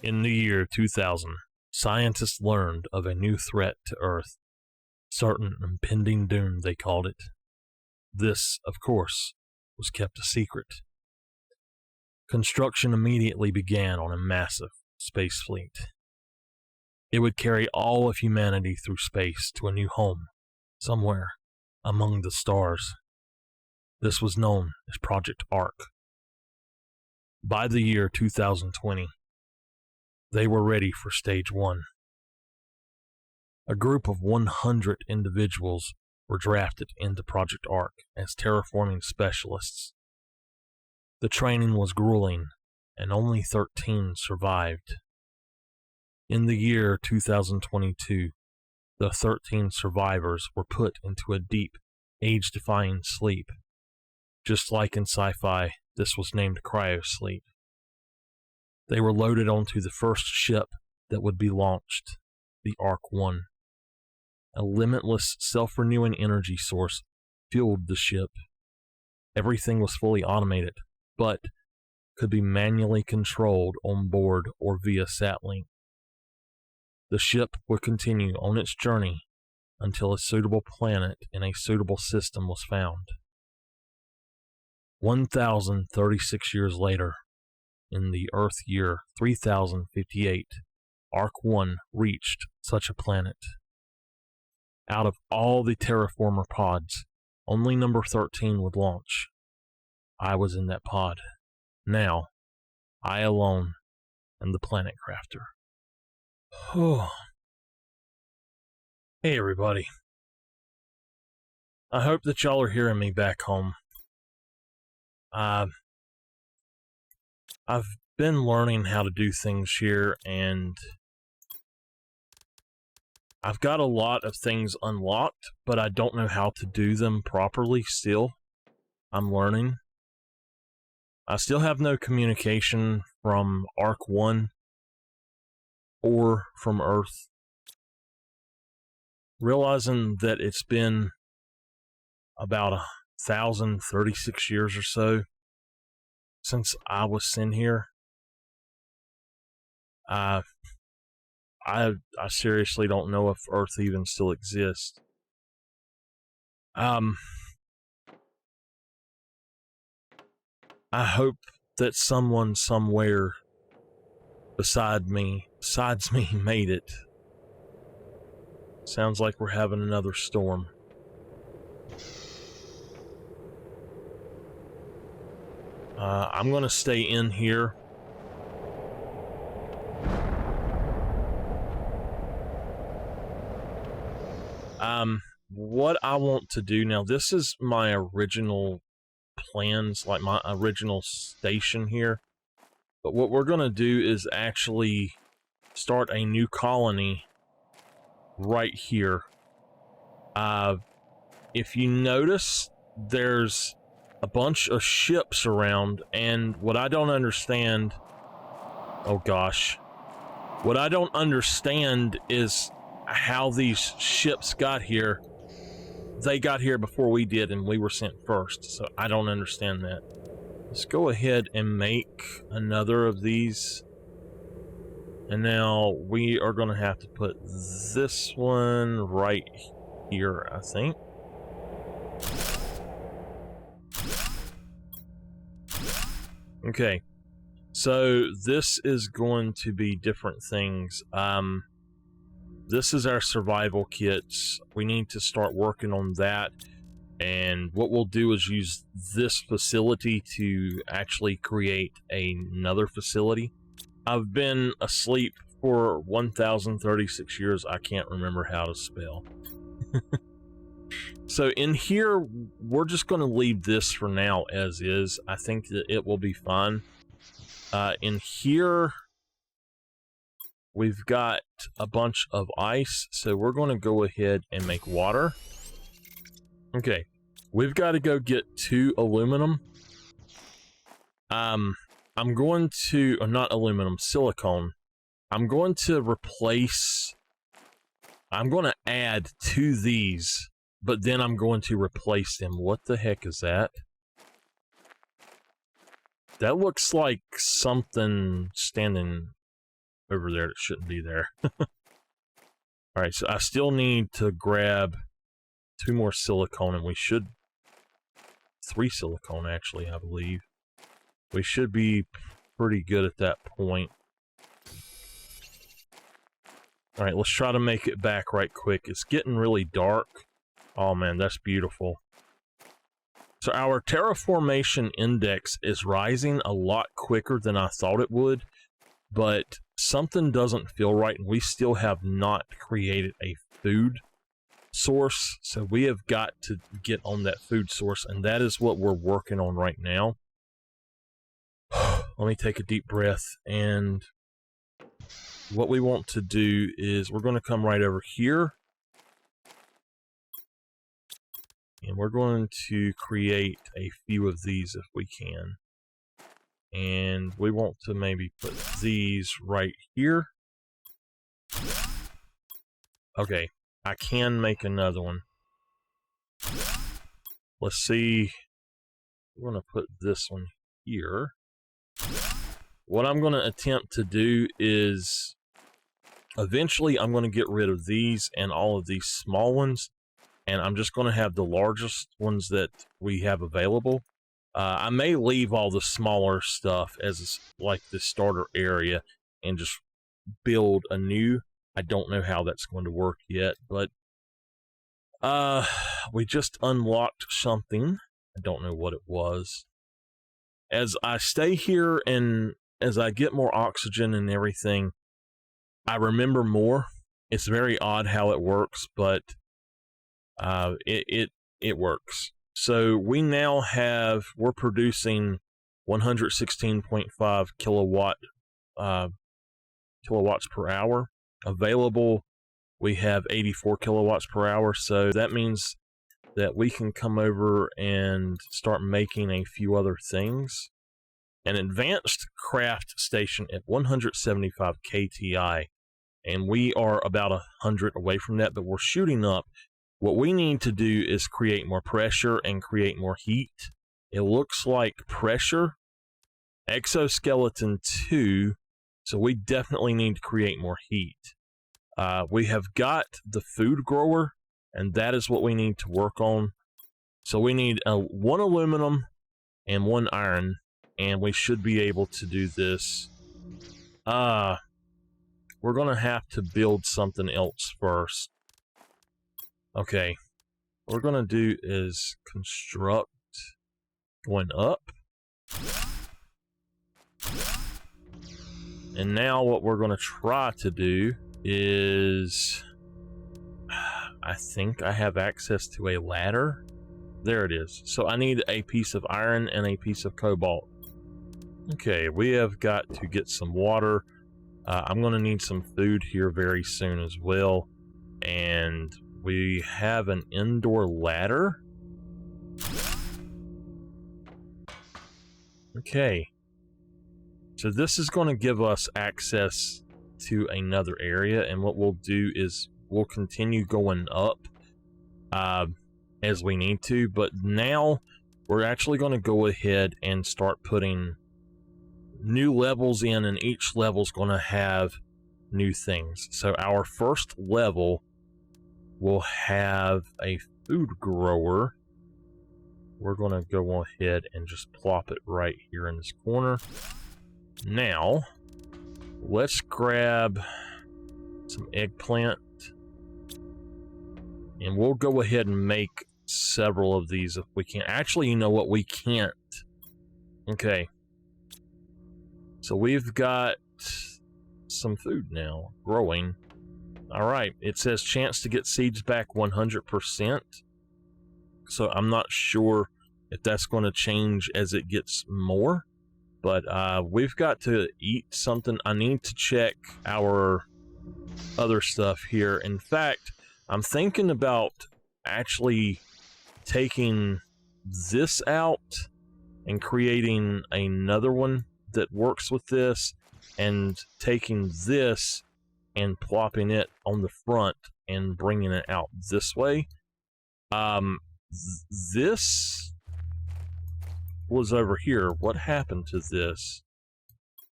In the year 2000, scientists learned of a new threat to Earth. Certain impending doom, they called it. This, of course, was kept a secret. Construction immediately began on a massive space fleet. It would carry all of humanity through space to a new home, somewhere among the stars. This was known as Project Ark. By the year 2020, they were ready for Stage 1. A group of 100 individuals were drafted into Project Ark as terraforming specialists. The training was grueling, and only 13 survived. In the year 2022, the 13 survivors were put into a deep, age-defying sleep. Just like in sci-fi, this was named cryosleep. They were loaded onto the first ship that would be launched, the Ark-1. A limitless, self-renewing energy source fueled the ship. Everything was fully automated, but could be manually controlled on board or via sat-link. The ship would continue on its journey until a suitable planet in a suitable system was found. 1,036 years later, in the Earth year 3058, Ark-1 reached such a planet. Out of all the terraformer pods, only number 13 would launch. I was in that pod. Now, I alone am the planet crafter. Oh. Hey everybody. I hope that y'all are hearing me back home. I've been learning how to do things here, and I've got a lot of things unlocked, but I don't know how to do them properly still. I'm learning. I still have no communication from Ark-1 or from Earth. Realizing that it's been about 1,036 years or so since I was sent here, I seriously don't know if Earth even still exists. I hope that someone somewhere besides me made it. Sounds like we're having another storm. I'm gonna stay in here. What I want to do now, this is my original plans, like my original station here. But what we're gonna do is actually start a new colony right here. If you notice, there's a bunch of ships around, and what I don't understand, oh gosh, what I don't understand is how these ships got here. They got here before we did, and we were sent first, so I don't understand that. Let's go ahead and make another of these. And now we are going to have to put this one right here, I think. Okay, so this is going to be different things. This is our survival kits. We need to start working on that. And what we'll do is use this facility to actually create another facility. I've been asleep for 1,036 years. I can't remember how to spell. So in here, we're just going to leave this for now as is. I think that it will be fine. In here, we've got a bunch of ice, so we're going to go ahead and make water. Okay, we've got to go get 2 aluminum. I'm going to, not aluminum, silicone. I'm going to add to these, but then I'm going to replace them. What the heck is that? That looks like something standing over there that shouldn't be there. Alright, so I still need to grab 2 more silicone, and we should... 3 silicone, actually, I believe. We should be pretty good at that point. Alright, let's try to make it back right quick. It's getting really dark. Oh man, that's beautiful. So our terraformation index is rising a lot quicker than I thought it would, but something doesn't feel right, and we still have not created a food source, so we have got to get on that food source, and that is what we're working on right now. Let me take a deep breath, and what we want to do is we're going to come right over here, and we're going to create a few of these if we can. And we want to maybe put these right here. Okay, I can make another one. Let's see. We're going to put this one here. What I'm going to attempt to do is eventually I'm going to get rid of these and all of these small ones, and I'm just going to have the largest ones that we have available. I may leave all the smaller stuff as like the starter area and just build anew. I don't know how that's going to work yet, but we just unlocked something. I don't know what it was. As I stay here and as I get more oxygen and everything, I remember more. It's very odd how it works, but it works. So we now have, we're producing 116.5 kilowatts per hour. Available, we have 84 kilowatts per hour. So that means that we can come over and start making a few other things. An advanced craft station at 175 KTI, and we are about 100 away from that, but we're shooting up. What we need to do is create more pressure and create more heat. It looks like pressure, exoskeleton 2, so we definitely need to create more heat. We have got the food grower, and that is what we need to work on. So we need 1 aluminum and 1 iron, and we should be able to do this. We're going to have to build something else first. Okay, what we're going to do is construct going up. And now what we're going to try to do is, I think I have access to a ladder. There it is. So I need a piece of iron and a piece of cobalt. Okay, we have got to get some water. I'm going to need some food here very soon as well. And we have an indoor ladder. Okay. So this is going to give us access to another area, and what we'll do is we'll continue going up as we need to, but now we're actually going to go ahead and start putting new levels in, and each level is going to have new things. So our first level will have a food grower. We're going to go ahead and just plop it right here in this corner. Now, let's grab some eggplant, and we'll go ahead and make several of these if we can. Actually, you know what? We can't. Okay. So we've got some food now growing. All right. It says chance to get seeds back 100%. So I'm not sure if that's going to change as it gets more. But we've got to eat something. I need to check our other stuff here. In fact, I'm thinking about actually taking this out and creating another one that works with this, and taking this and plopping it on the front and bringing it out this way. This was over here. What happened to this?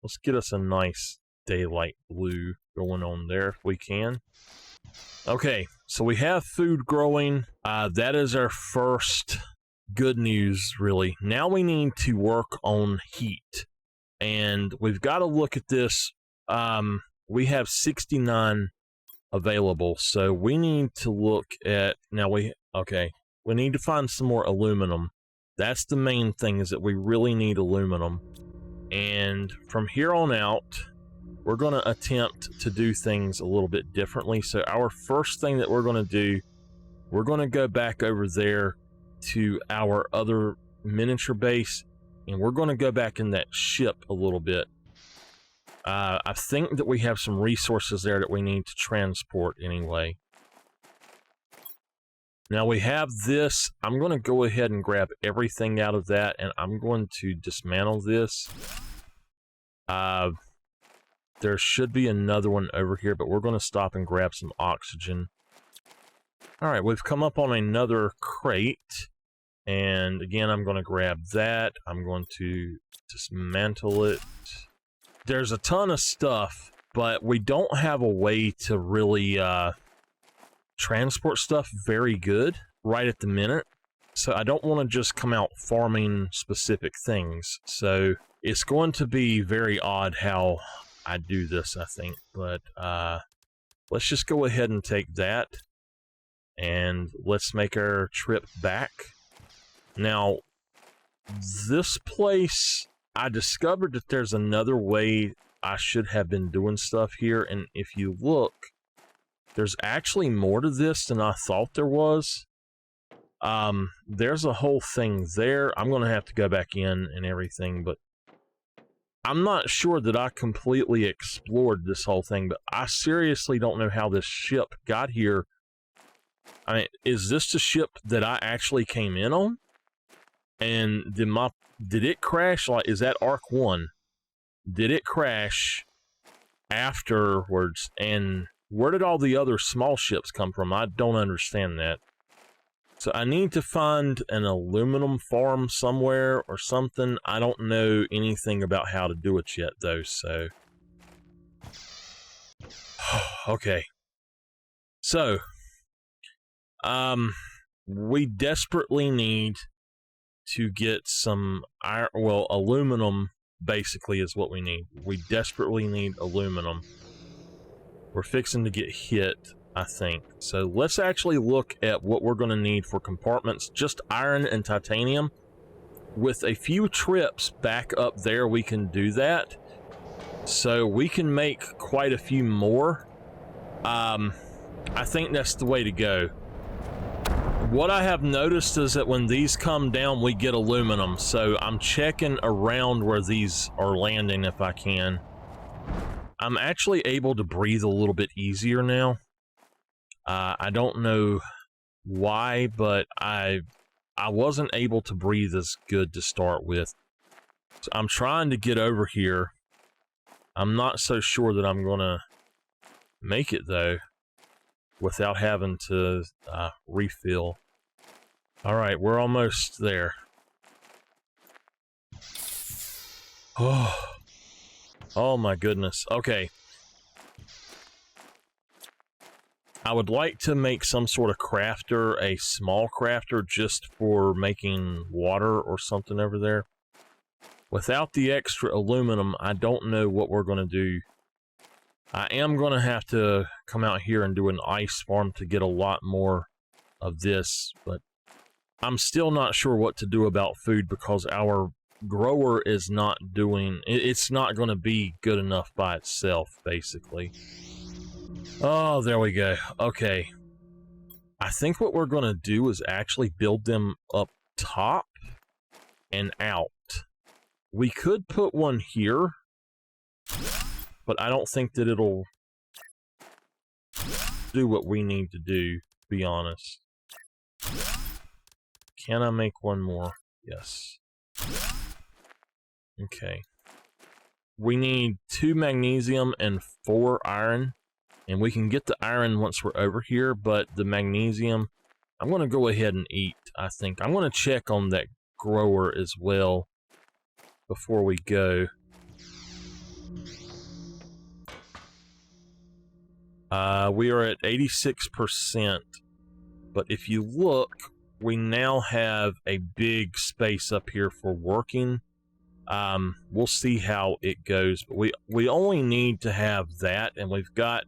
Let's get us a nice daylight blue going on there if we can. Okay, so we have food growing. That is our first good news, really. Now we need to work on heat. And we've got to look at this. We have 69 available, so we need to look at... Now we need to find some more aluminum. That's the main thing, is that we really need aluminum. And from here on out, we're going to attempt to do things a little bit differently. So our first thing that we're going to do, we're going to go back over there to our other miniature base, and we're going to go back in that ship a little bit. I think that we have some resources there that we need to transport anyway. Now we have this. I'm going to go ahead and grab everything out of that, and I'm going to dismantle this. There should be another one over here, but we're going to stop and grab some oxygen. Alright, we've come up on another crate. And again, I'm going to grab that. I'm going to dismantle it. There's a ton of stuff, but we don't have a way to really transport stuff very good right at the minute. So I don't want to just come out farming specific things. So it's going to be very odd how I do this, I think. But let's just go ahead and take that. And let's make our trip back. Now, this place, I discovered that there's another way I should have been doing stuff here. And if you look, there's actually more to this than I thought there was. There's a whole thing there. I'm going to have to go back in and everything, but I'm not sure that I completely explored this whole thing, but I seriously don't know how this ship got here. I mean, is this the ship that I actually came in on? And did it crash? Like, is that Arc 1? Did it crash afterwards? And where did all the other small ships come from? I don't understand that. So I need to find an aluminum farm somewhere or something. I don't know anything about how to do it yet, though, so... Okay. So... we desperately need to get some iron, well, aluminum basically is what we need. We desperately need aluminum. We're fixing to get hit, I think. So let's actually look at what we're going to need for compartments. Just iron and titanium. With a few trips back up there, we can do that. So we can make quite a few more. I think that's the way to go. What I have noticed is that when these come down, we get aluminum. So I'm checking around where these are landing if I can. I'm actually able to breathe a little bit easier now. I don't know why, but I wasn't able to breathe as good to start with. So I'm trying to get over here. I'm not so sure that I'm going to make it, though, without having to refill. Alright, we're almost there. Oh my goodness. Okay. I would like to make some sort of crafter, a small crafter, just for making water or something over there. Without the extra aluminum, I don't know what we're going to do. I am going to have to come out here and do an ice farm to get a lot more of this, but I'm still not sure what to do about food because our grower is not doing... It's not going to be good enough by itself, basically. Oh, there we go. Okay. I think what we're going to do is actually build them up top and out. We could put one here, but I don't think that it'll do what we need to do, to be honest. Can I make one more? Yes. Okay. We need 2 magnesium and 4 iron. And we can get the iron once we're over here, but the magnesium, I'm going to go ahead and eat, I think. I'm going to check on that grower as well before we go. We are at 86%, but if you look, we now have a big space up here for working. We'll see how it goes, but we only need to have that, and we've got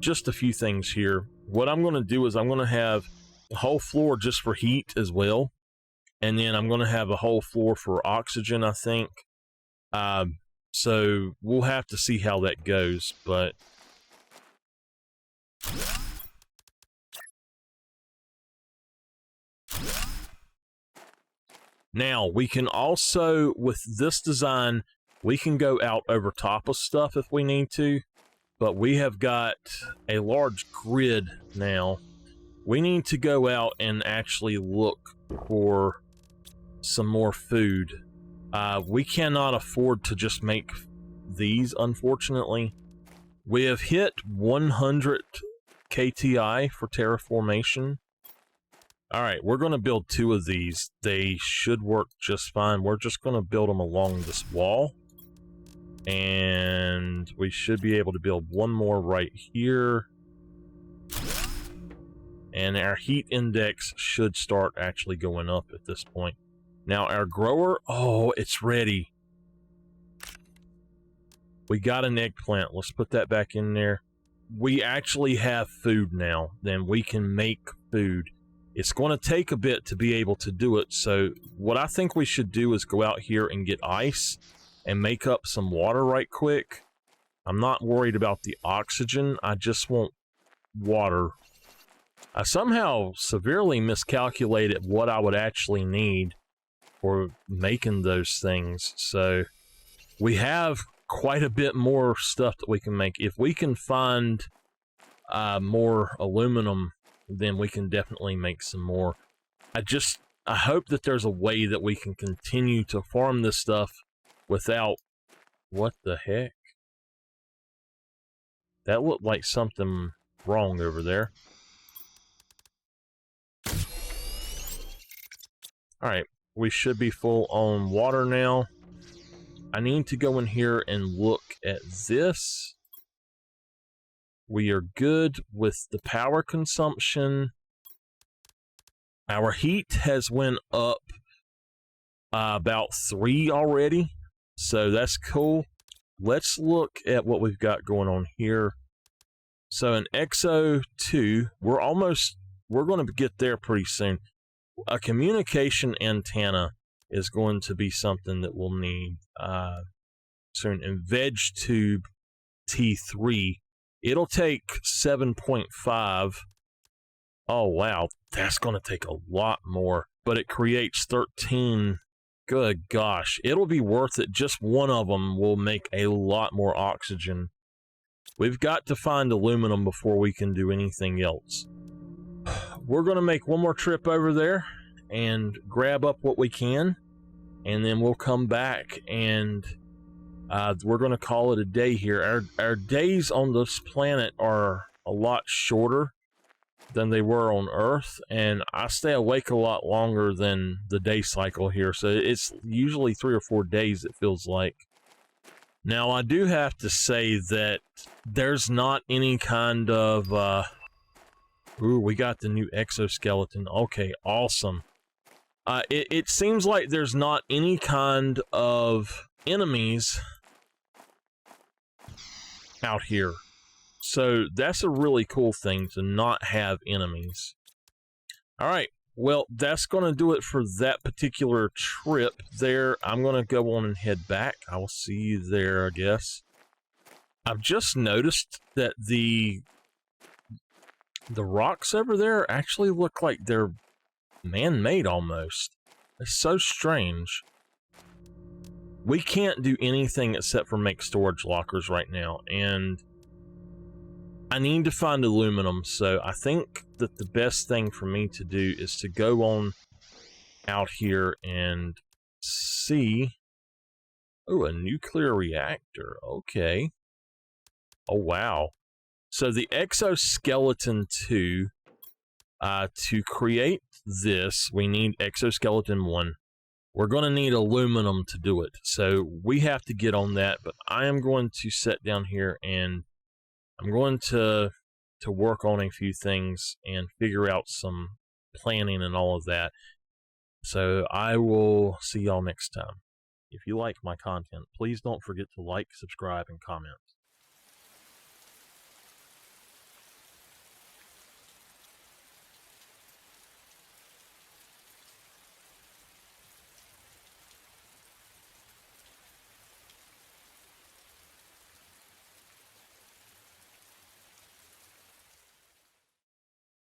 just a few things here. What I'm going to do is I'm going to have a whole floor just for heat as well, and then I'm going to have a whole floor for oxygen, I think. So we'll have to see how that goes, but now we can also, with this design, we can go out over top of stuff if we need to, but we have got a large grid now. We need to go out and actually look for some more food. We cannot afford to just make these, unfortunately. We have hit 100 KTI for terraformation. Alright, we're going to build 2 of these. They should work just fine. We're just going to build them along this wall. And we should be able to build 1 more right here. And our heat index should start actually going up at this point. Now our grower, oh, it's ready. We got an eggplant. Let's put that back in there. We actually have food now. Then we can make food. It's going to take a bit to be able to do it. So what I think we should do is go out here and get ice and make up some water right quick. I'm not worried about the oxygen. I just want water. I somehow severely miscalculated what I would actually need for making those things. So we have quite a bit more stuff that we can make. If we can find more aluminum, then we can definitely make some more. I hope that there's a way that we can continue to farm this stuff without... What the heck? That looked like something wrong over there. Alright, we should be full on water now. I need to go in here and look at this. We are good with the power consumption. Our heat has went up about 3 already, so that's cool. Let's look at what we've got going on here. So in EXO 2, we're going to get there pretty soon. A communication antenna is going to be something that we'll need soon. In VegTube T3, it'll take 7.5. Oh, wow. That's going to take a lot more. But it creates 13. Good gosh. It'll be worth it. Just one of them will make a lot more oxygen. We've got to find aluminum before we can do anything else. We're going to make one more trip over there and grab up what we can. And then we'll come back and we're going to call it a day here. Our days on this planet are a lot shorter than they were on Earth, and I stay awake a lot longer than the day cycle here, so it's usually 3 or 4 days, it feels like. Now, I do have to say that there's not any kind of... Ooh, we got the new exoskeleton. Okay, awesome. It seems like there's not any kind of enemies out here. So that's a really cool thing, to not have enemies. Alright, well, that's going to do it for that particular trip there. I'm going to go on and head back. I will see you there, I guess. I've just noticed that the rocks over there actually look like they're man-made almost. It's so strange. We can't do anything except for make storage lockers right now, and I need to find aluminum, so I think that the best thing for me to do is to go on out here and see... Oh, a nuclear reactor. Okay. Oh, wow. So the exoskeleton 2, to create this, we need exoskeleton 1. We're going to need aluminum to do it, so we have to get on that, but I am going to sit down here and I'm going to work on a few things and figure out some planning and all of that. So I will see y'all next time. If you like my content, please don't forget to like, subscribe, and comment.